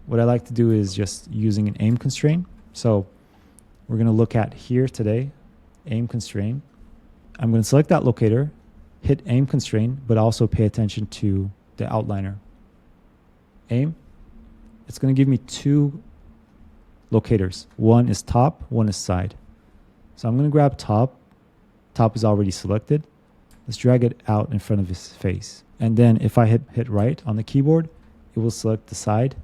what I like to do is just using an aim constraint. So we're going to look at here today, aim constraint. I'm going to select that locator, hit aim constraint, but also pay attention to the outliner. Aim, it's going to give me two locators. One is top, one is side. So I'm going to grab top. Top is already selected. Let's drag it out in front of his face. And then if I hit right on the keyboard, it will select the side.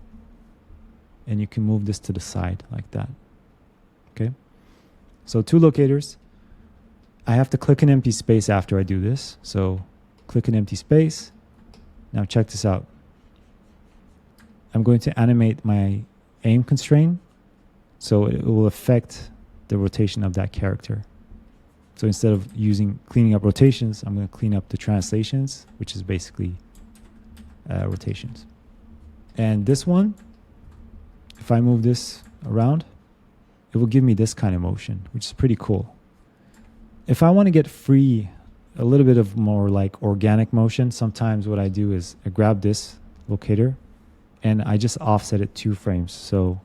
And you can move this to the side like that. Okay. So two locators. I have to click an empty space after I do this. So click an empty space. Now check this out. I'm going to animate my aim constraint so it will affect the rotation of that character. So instead of cleaning up rotations, I'm going to clean up the translations, which is basically rotations. And this one, if I move this around, it will give me this kind of motion, which is pretty cool. If I want to get free, a little bit of more like organic motion, sometimes what I do is I grab this locator and I just offset it 2 frames. So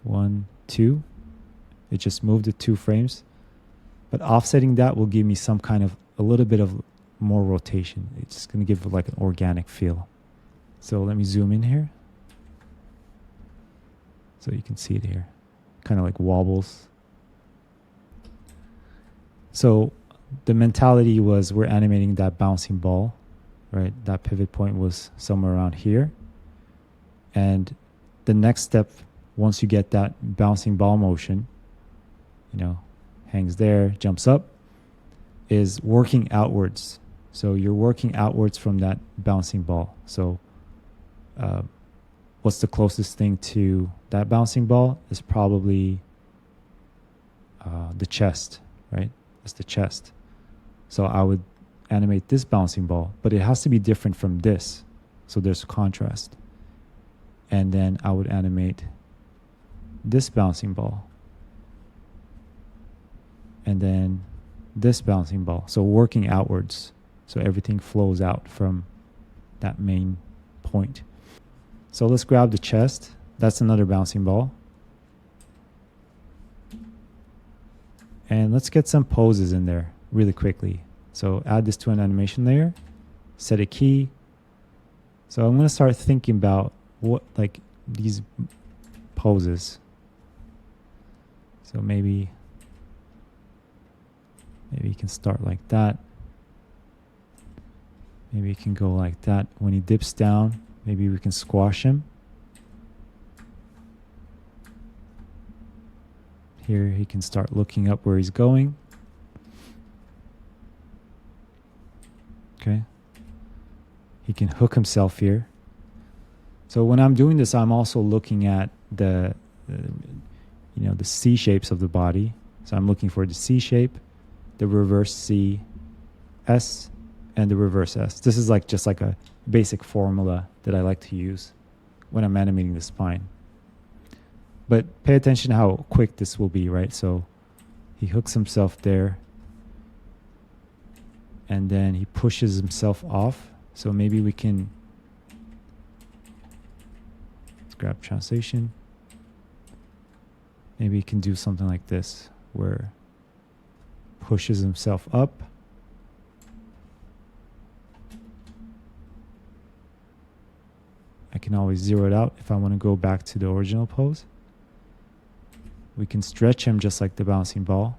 1, 2. It just moved it 2 frames. But offsetting that will give me some kind of a little bit of more rotation. It's going to give it like an organic feel. So let me zoom in here. So you can see it here. Kind of like wobbles. So the mentality was we're animating that bouncing ball, right? That pivot point was somewhere around here. And the next step, once you get that bouncing ball motion, hangs there, jumps up, is working outwards. So you're working outwards from that bouncing ball. So what's the closest thing to that bouncing ball is probably the chest, right? That's the chest. So I would animate this bouncing ball, but it has to be different from this. So there's contrast. And then I would animate this bouncing ball. And then this bouncing ball. So working outwards. So everything flows out from that main point. So let's grab the chest. That's another bouncing ball. And let's get some poses in there really quickly. So add this to an animation layer, set a key. So I'm going to start thinking about what, like these poses. So maybe you can start like that. Maybe you can go like that. When he dips down, maybe we can squash him. Here he can start looking up where he's going. Okay. He can hook himself here. So when I'm doing this, I'm also looking at the C shapes of the body. So I'm looking for the C shape, the reverse C, S, and the reverse S. This is just like a basic formula that I like to use when I'm animating the spine. But pay attention how quick this will be, right? So he hooks himself there, and then he pushes himself off. So maybe we can, let's grab translation. Maybe he can do something like this, where pushes himself up. I can always zero it out if I want to go back to the original pose. We can stretch him just like the bouncing ball.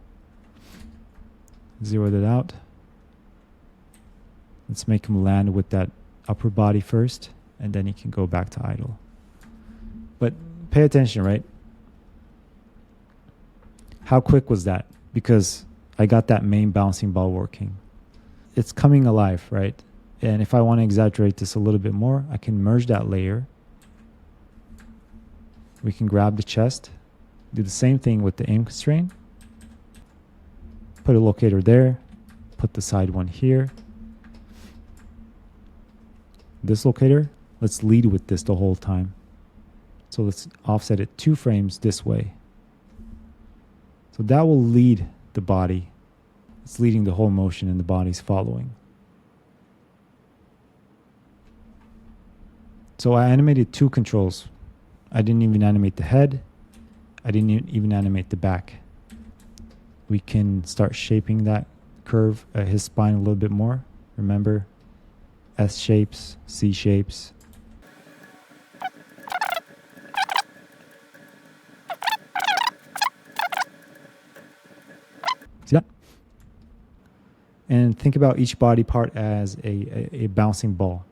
Zero it out. Let's make him land with that upper body first, and then he can go back to idle. But pay attention, right? How quick was that? Because I got that main bouncing ball working. It's coming alive, right? And if I want to exaggerate this a little bit more, I can merge that layer. We can grab the chest, do the same thing with the aim constraint. Put a locator there, put the side one here. This locator, let's lead with this the whole time. So let's offset it 2 frames this way. So that will lead the body. It's leading the whole motion and the body's following. So I animated 2 controls. I didn't even animate the head. I didn't even animate the back. We can start shaping that curve, his spine a little bit more. Remember, S shapes, C shapes. See that? And think about each body part as a bouncing ball.